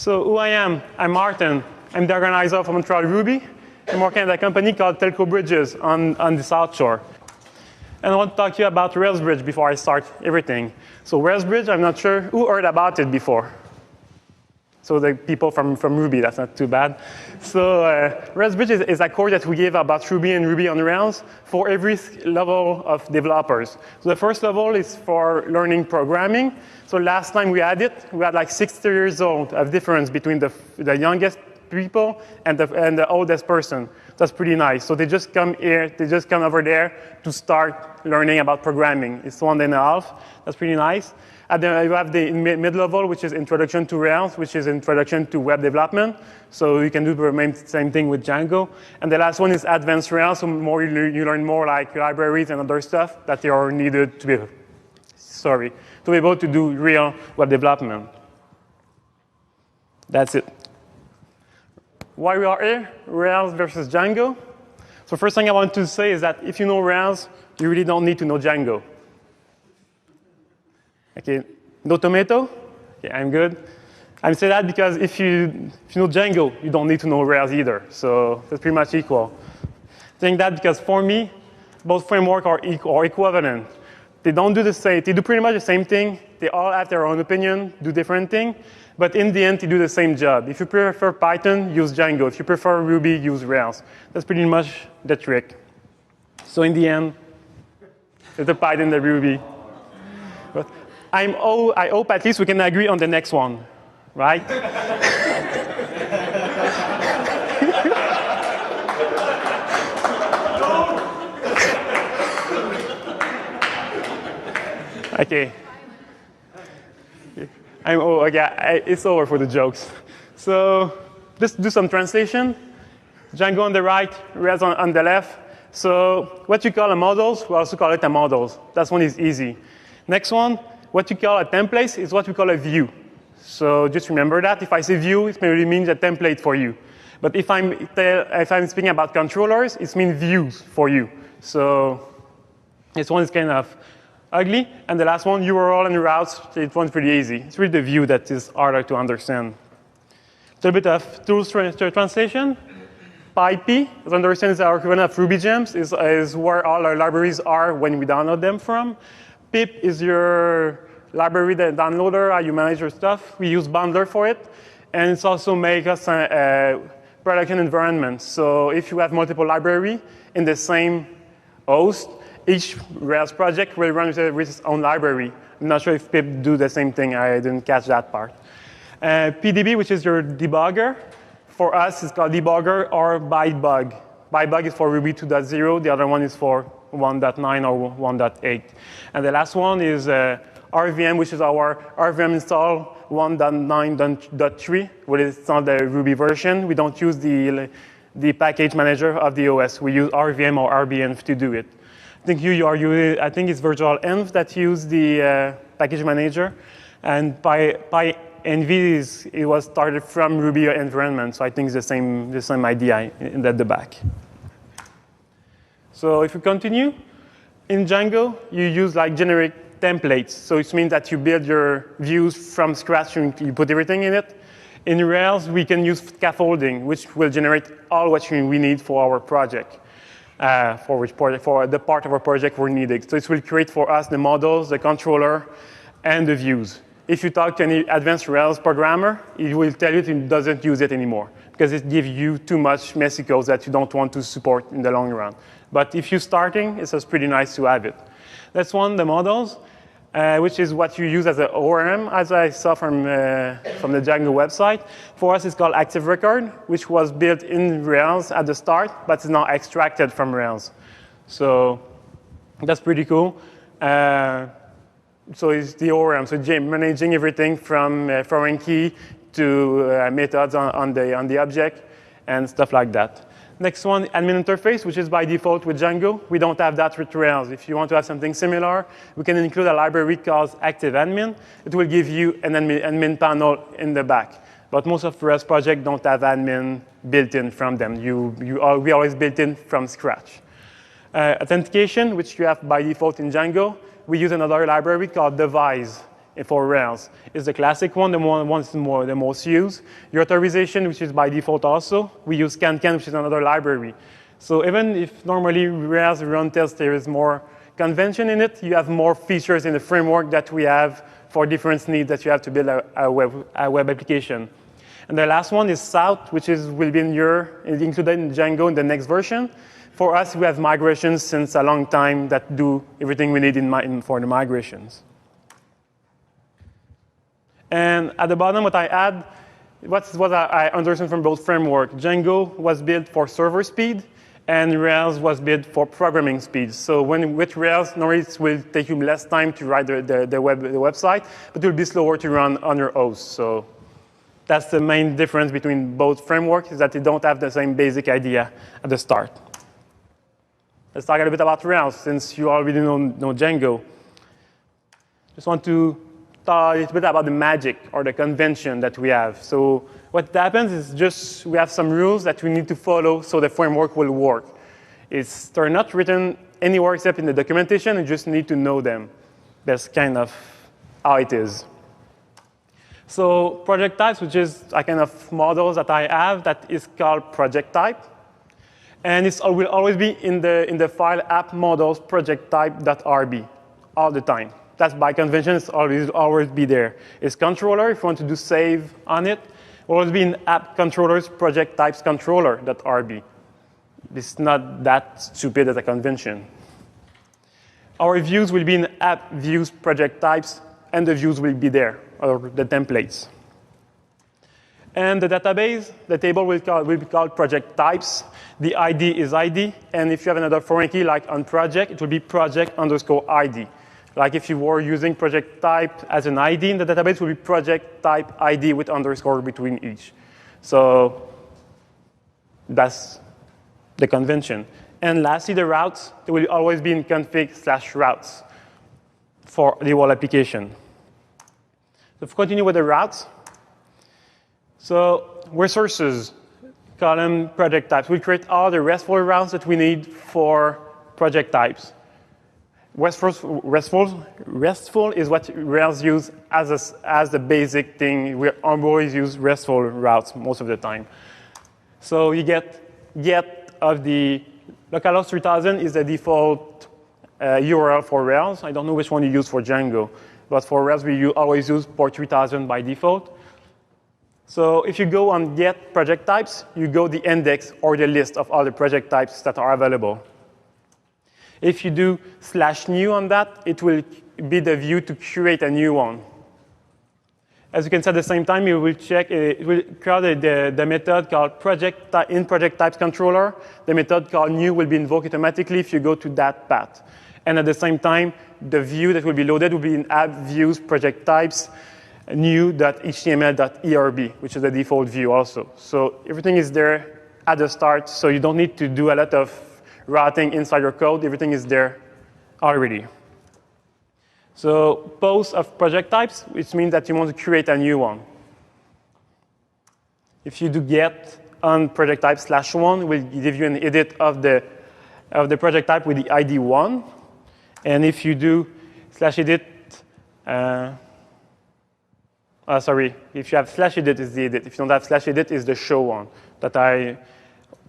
So who I am, I'm Martin. I'm the organizer of Montreal Ruby. I'm working at a company called Telco Bridges on the South Shore. And I want to talk to you about RailsBridge before I start everything. So RailsBridge, I'm not sure who heard about it before. So the people from Ruby, that's not too bad. So RailsBridge is a course that we give about Ruby and Ruby on Rails for every level of developers. So the first level is for learning programming. So last time we had it, we had like 60 years old of difference between the youngest people and the oldest person. That's pretty nice. So they just come here, they just come over there to start learning about programming. It's 1 day and a half. That's pretty nice. And then you have the mid-level, which is Introduction to Rails, which is Introduction to Web Development. So you can do the same thing with Django. And the last one is Advanced Rails, so more you learn more like libraries and other stuff that are needed to be able to do real web development. That's it. Why we are here, Rails versus Django. So first thing I want to say is that if you know Rails, you really don't need to know Django. Okay, no tomato? Okay, I'm good. I'm saying that because if you know Django, you don't need to know Rails either. So that's pretty much equal. Saying that because for me, both frameworks are equivalent. They don't do the same. They do pretty much the same thing. They all have their own opinion, do different things. But in the end, they do the same job. If you prefer Python, use Django. If you prefer Ruby, use Rails. That's pretty much the trick. So in the end, it's the Python, the Ruby. But I hope at least we can agree on the next one, right? Okay. It's over for the jokes. So just do some translation. Django on the right, Rails on the left. So what you call a models, we also call it a models. That one is easy. Next one, what you call a template is what we call a view. So just remember that. If I say view, it really means a template for you. But if I'm speaking about controllers, it means views for you. So this one is kind of ugly. And the last one, URL and routes, it one's pretty easy. It's really the view that is harder to understand. So a bit of tools translation. PyP, as I understand, is our equivalent of Ruby gems, is where all our libraries are when we download them from. Pip is your library downloader, how you manage your stuff. We use Bundler for it. And it's also make us a production environment. So if you have multiple libraries in the same host, each Rails project will run with its own library. I'm not sure if Pip do the same thing. I didn't catch that part. PDB, which is your debugger. For us, it's called debugger or bytebug. Bytebug is for Ruby 2.0. The other one is for 1.9 or 1.8. And the last one is RVM, which is our RVM install 1.9.3, which is not the Ruby version. We don't use the package manager of the OS. We use RVM or RBenv to do it. I think it's virtual env that use the package manager, and PyEnv it was started from Ruby environment, so I think it's the same idea at the back. So if we continue, in Django you use like generic templates, so it means that you build your views from scratch and you put everything in it. In Rails we can use scaffolding, which will generate all what we need for our project. For the part of our project we're needing. So it will create for us the models, the controller, and the views. If you talk to any advanced Rails programmer, it will tell you it doesn't use it anymore because it gives you too much messy code that you don't want to support in the long run. But if you're starting, it's just pretty nice to have it. That's one, the models, which is what you use as an ORM, as I saw from the Django website. For us, it's called Active Record, which was built in Rails at the start, but is now extracted from Rails. So that's pretty cool. So it's the ORM, so managing everything from foreign key to methods on the object and stuff like that. Next one, admin interface, which is by default with Django. We don't have that with Rails. If you want to have something similar, we can include a library called ActiveAdmin. It will give you an admin panel in the back. But most of Rails projects don't have admin built in from them. We always built in from scratch. Authentication, which you have by default in Django. We use another library called Devise. for Rails. It's the classic one, the one that's the most used. Your authorization, which is by default also. We use can, which is another library. So even if normally Rails run test, there is more convention in it, you have more features in the framework that we have for different needs that you have to build a web application. And the last one is South, which will be included in Django in the next version. For us, we have migrations since a long time that do everything we need for the migrations. And at the bottom, what I add, what I understand from both frameworks. Django was built for server speed, and Rails was built for programming speed. So with Rails, normally it will take you less time to write the website, but it will be slower to run on your host. So that's the main difference between both frameworks, is that they don't have the same basic idea at the start. Let's talk a little bit about Rails, since you already know Django. Just want to talk a little bit about the magic or the convention that we have. So what happens is just we have some rules that we need to follow so the framework will work. They're not written anywhere except in the documentation. You just need to know them. That's kind of how it is. So project types, which is a kind of models that I have that is called project type. And it will always be in the file app models project type.rb all the time. That's by convention, it's always be there. It's controller, if you want to do save on it, will always be in app controllers project types controller.rb. It's not that stupid as a convention. Our views will be in app views project types, and the views will be there, or the templates. And the database, the table will be called project types. The ID is ID, and if you have another foreign key like on project, it will be project_ID. Like if you were using project type as an ID in the database, it will be project type ID with underscore between each. So that's the convention. And lastly, the routes, they will always be in config/routes for the whole application. So if we continue with the routes, so resources, column project types. We create all the RESTful routes that we need for project types. RESTful is what Rails use as the basic thing. We always use RESTful routes most of the time. So you get of the localhost 3000 is the default URL for Rails. I don't know which one you use for Django, but for Rails we always use port 3000 by default. So if you go on get project types, you go the index or the list of all the project types that are available. If you do /new on that, it will be the view to create a new one. As you can see at the same time, it will call the method called project types controller. The method called new will be invoked automatically if you go to that path. And at the same time, the view that will be loaded will be in app views project types new.html.erb, which is the default view also. So everything is there at the start, so you don't need to do a lot of routing inside your code. Everything is there already. So post of project types, which means that you want to create a new one. If you do get on project type /1, it will give you an edit of the project type with the ID 1. And if you do /edit, if you have /edit, is the edit. If you don't have /edit, is the show one.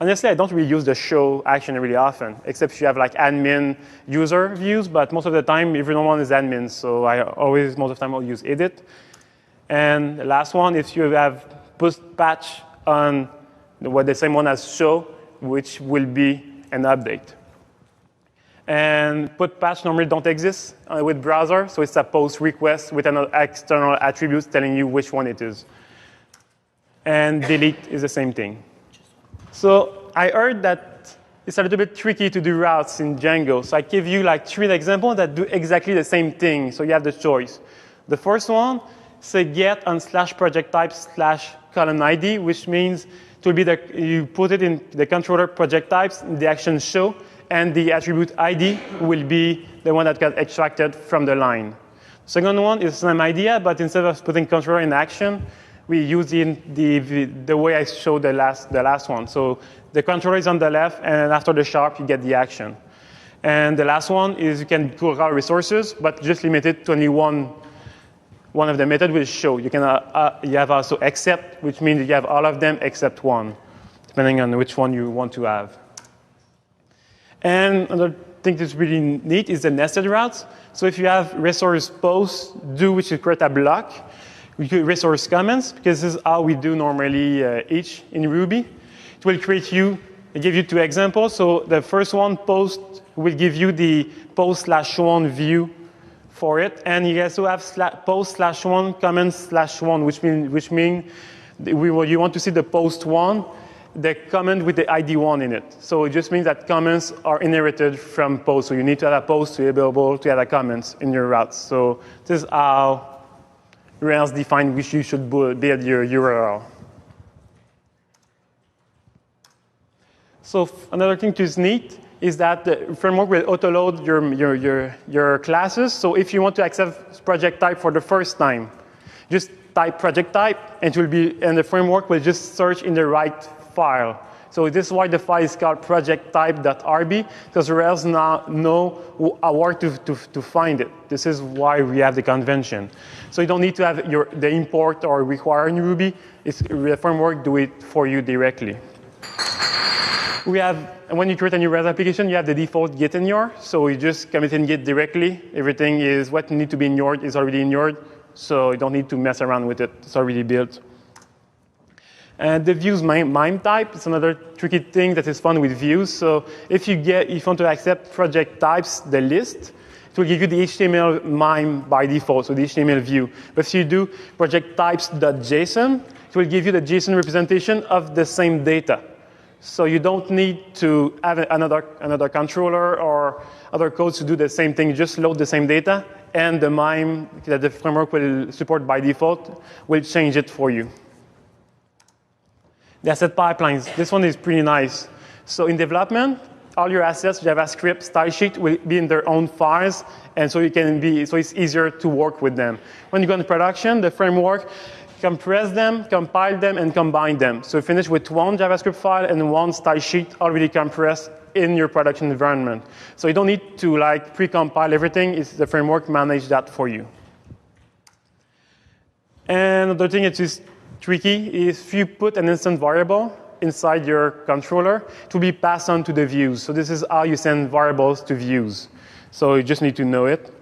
Honestly, I don't really use the show action really often, except if you have like admin user views, but most of the time, everyone is admin, so most of the time, I'll use edit. And the last one, if you have post patch on the same one as show, which will be an update. And put patch normally don't exist with browser, so it's a post request with an external attributes telling you which one it is. And delete is the same thing. So I heard that it's a little bit tricky to do routes in Django. So I give you like 3 examples that do exactly the same thing, so you have the choice. The first one, say get on /project type /column ID, which means it will be you put it in the controller project types in the action show, and the attribute ID will be the one that got extracted from the line. Second one is the same idea, but instead of putting controller in action, we use the way I showed the last one. So the controller is on the left, and after the sharp, you get the action. And the last one is you can call resources, but just limit it to only one one of the methods will show. You have also except, which means you have all of them except one, depending on which one you want to have. And another thing that's really neat is the nested routes. So if you have resource post do, which is create a block, we do resource comments, because this is how we do normally each in Ruby. It will give you 2 examples. So the first one, post, will give you the post/1 view for it. And you also have post/1 comments/1, which mean you want to see the post 1, the comment with the ID 1 in it. So it just means that comments are inherited from posts. So you need to have a post to be able to have a comments in your routes. So this is how Rails define which you should build your URL. So another thing that is neat is that the framework will auto-load your classes. So if you want to access project type for the first time, just type project type, and the framework will just search in the right file. So this is why the file is called project-type.rb, because Rails now know where to find it. This is why we have the convention. So you don't need to have the import or require in Ruby. The framework do it for you directly. When you create a new Rails application, you have the default git in your. So you just commit in git directly. Everything is what need to be in your is already in your. So you don't need to mess around with it. It's already built. And the views MIME type is another tricky thing that is fun with views. So if you want to accept project types, the list, it will give you the HTML MIME by default, so the HTML view. But if you do project types.json, it will give you the JSON representation of the same data. So you don't need to have another controller or other codes to do the same thing. You just load the same data, and the MIME that the framework will support by default will change it for you. The asset pipelines. This one is pretty nice. So in development, all your assets, JavaScript, style sheet will be in their own files, and so it's easier to work with them. When you go into production, the framework compress them, compile them, and combine them. So you finish with one JavaScript file and one style sheet already compressed in your production environment. So you don't need to pre-compile everything. The framework manage that for you. And another thing that is tricky is if you put an instant variable inside your controller, it will be passed on to the views. So this is how you send variables to views. So you just need to know it.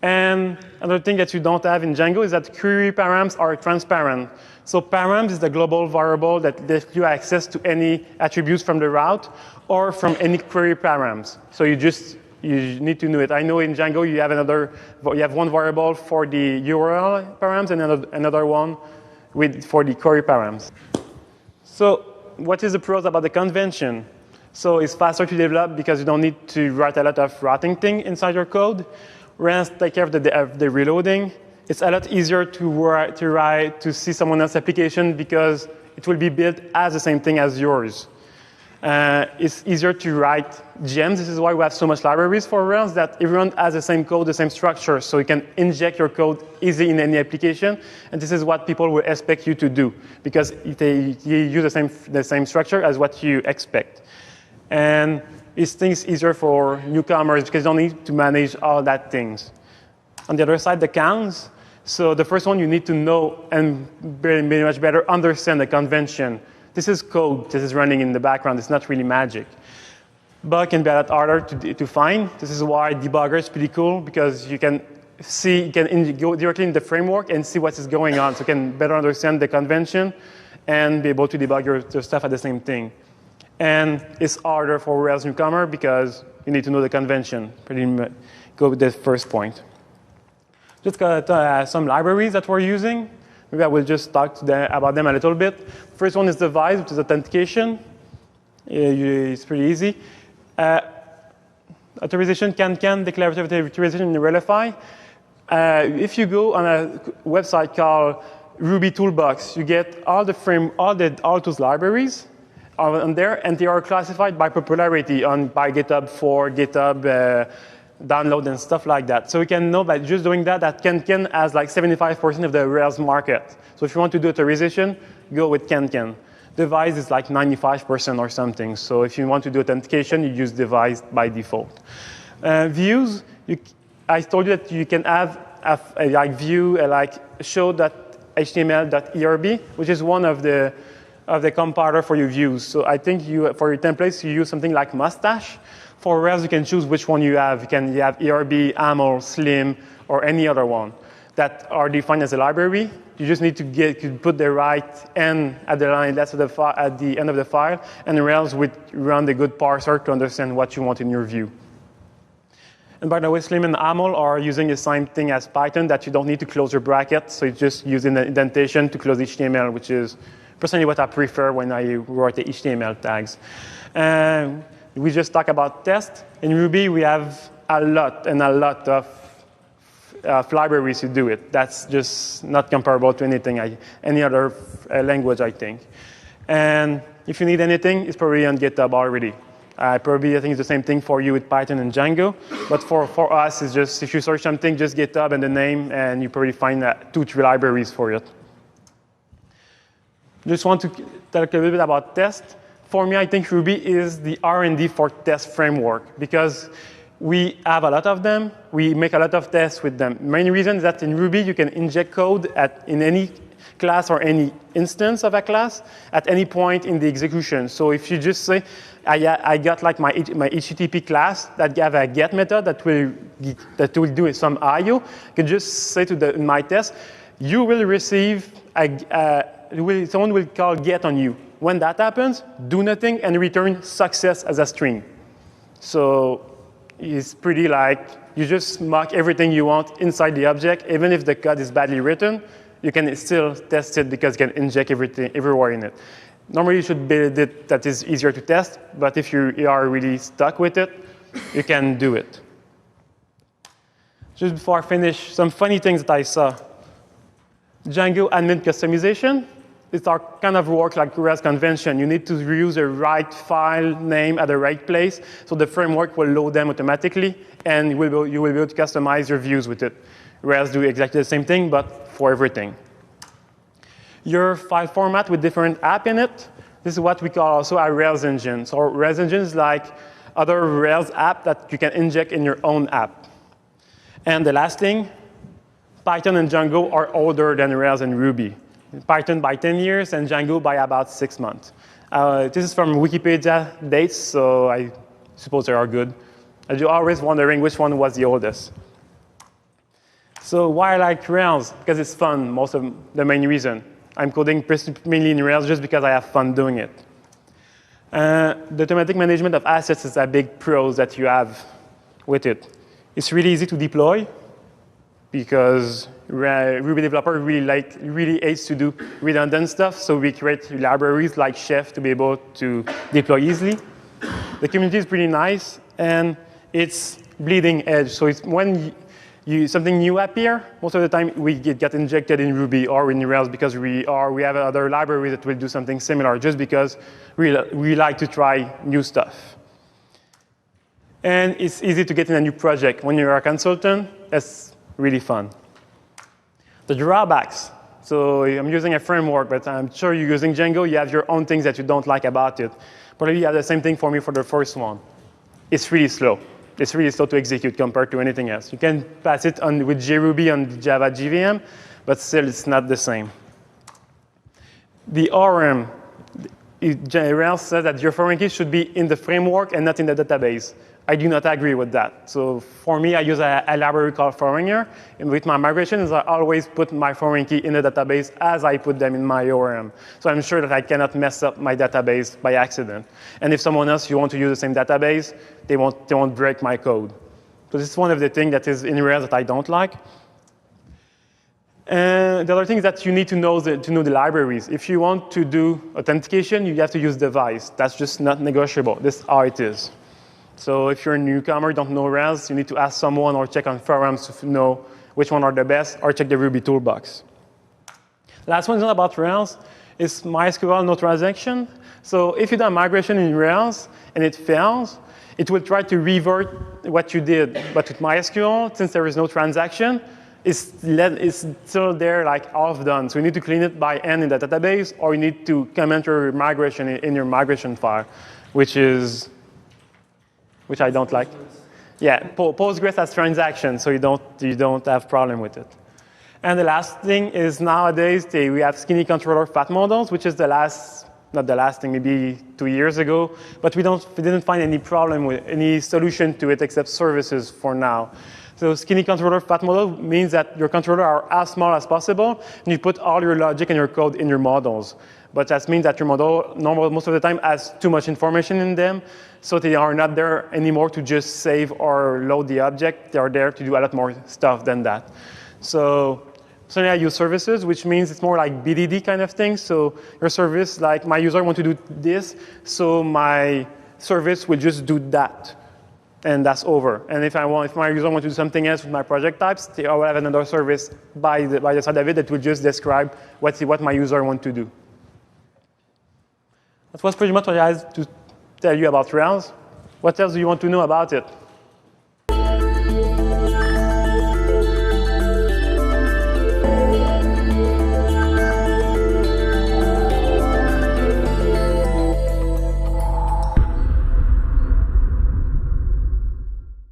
And another thing that you don't have in Django is that query params are transparent. So params is the global variable that gives you access to any attributes from the route or from any query params. So you need to know it. I know in Django you have one variable for the URL params and another one for the query params. So what is the pros about the convention? So it's faster to develop because you don't need to write a lot of routing thing inside your code. Rails take care of the reloading. It's a lot easier to see someone else's application because it will be built as the same thing as yours. It's easier to write gems. This is why we have so much libraries for Rails, that everyone has the same code, the same structure. So you can inject your code easily in any application. And this is what people will expect you to do, because you use the same structure as what you expect. And it's things easier for newcomers because you don't need to manage all that things. On the other side, the cons. So the first one, you need to know and very much better understand the convention. This is code. This is running in the background. It's not really magic. Bug can be a lot harder to find. This is why debugger is pretty cool, because you can go directly in the framework and see what is going on. So you can better understand the convention and be able to debug your stuff at the same thing. And it's harder for Rails newcomer because you need to know the convention. Pretty much go with the first point. Just got some libraries that we're using. Maybe I will just talk about them a little bit. First one is Device, which is authentication. It's pretty easy. Authorization, declarative authorization in Relify. If you go on a website called Ruby Toolbox, you get all those libraries on there, and they are classified by popularity by GitHub for GitHub download and stuff like that. So we can know by just doing that Kenken has 75% of the Rails market. So if you want to do authorization, go with Kenken. Device is 95% or something. So if you want to do authentication, you use Device by default. Views, I told you that you can have like view like show.html.erb, which is one of the compiler for your views. So I think for your templates you use something like Mustache. For Rails you can choose which one you have. You have ERB, AML, Slim, or any other one that are defined as a library. You just need to put the right n at the line that's at the end of the file, and Rails would run the good parser to understand what you want in your view. And by the way, Slim and AML are using the same thing as Python, that you don't need to close your bracket, so it's just using the indentation to close HTML, which is personally what I prefer when I write the HTML tags. And we just talked about test. In Ruby, we have a lot of libraries to do it. That's just not comparable to any other language, I think. And if you need anything, it's probably on GitHub already. I think it's the same thing for you with Python and Django. But for us, it's just if you search something, just GitHub and the name, and you probably find 2-3 libraries for it. Just want to talk a little bit about test. For me, I think Ruby is the R&D for test framework, because we have a lot of them. We make a lot of tests with them. Main reason is that in Ruby, you can inject code in any class or any instance of a class at any point in the execution. So if you just say, I got like my HTTP class that have a get method that will do some IO, you can just say to in my test, you will receive someone will call get on you. When that happens, do nothing and return success as a string. So it's pretty like you just mark everything you want inside the object. Even if the code is badly written, you can still test it because you can inject everything everywhere in it. Normally, you should build it that is easier to test, but if you are really stuck with it, you can do it. Just before I finish, some funny things that I saw. Django admin customization. It's our kind of work like Rails convention. You need to use the right file name at the right place, so the framework will load them automatically, and you will be able to customize your views with it. Rails do exactly the same thing, but for everything. Your file format with different app in it. This is what we call also a Rails engine. So Rails engine is like other Rails app that you can inject in your own app. And the last thing, Python and Django are older than Rails and Ruby. Python by 10 years and Django by about 6 months. This is from Wikipedia dates, so I suppose they are good. You're always wondering which one was the oldest. So why I like Rails? Because it's fun, most of the main reason. I'm coding mainly in Rails just because I have fun doing it. The automatic management of assets is a big pros that you have with it. It's really easy to deploy because Ruby developer really hates to do redundant stuff, so we create libraries like Chef to be able to deploy easily. The community is pretty nice, and it's bleeding edge. So it's when something new appear, most of the time we get injected in Ruby or in Rails because we have other libraries that will do something similar, just because we like to try new stuff. And it's easy to get in a new project. When you're a consultant, it's really fun. The drawbacks. So I'm using a framework, but I'm sure you're using Django. You have your own things that you don't like about it. Probably you have the same thing for me for the first one. It's really slow. It's really slow to execute compared to anything else. You can pass it on with JRuby on Java JVM, but still it's not the same. The ORM. Rails says that your foreign key should be in the framework and not in the database. I do not agree with that. So for me, I use a library called foreigner. And with my migrations, I always put my foreign key in the database as I put them in my ORM. So I'm sure that I cannot mess up my database by accident. And if someone else you want to use the same database, they won't break my code. So this is one of the things that is in Rails that I don't like. And the other thing is that you need to know the libraries. If you want to do authentication, you have to use device. That's just not negotiable. This is how it is. So if you're a newcomer, don't know Rails, you need to ask someone or check on forums to know which one are the best, or check the Ruby toolbox. Last one is not about Rails. It's MySQL no transaction. So if you do a migration in Rails and it fails, it will try to revert what you did. But with MySQL, since there is no transaction, it's still there like half done. So you need to clean it by hand in the database, or you need to comment your migration in your migration file, which I don't like. Yeah, Postgres has transactions, so you don't have problem with it. And the last thing is nowadays we have skinny controller fat models, which is not the last thing, maybe 2 years ago, but we didn't find any problem with any solution to it except services for now. So skinny controller fat model means that your controller are as small as possible, and you put all your logic and your code in your models. But that means that your model, most of the time, has too much information in them, so they are not there anymore to just save or load the object. They are there to do a lot more stuff than that. So I use services, which means it's more like BDD kind of thing. So your service, like my user want to do this, so my service will just do that. And that's over. And if my user wants to do something else with my project types, I will have another service by the side of it that will just describe what my user wants to do. That was pretty much what I had to tell you about Rails. What else do you want to know about it?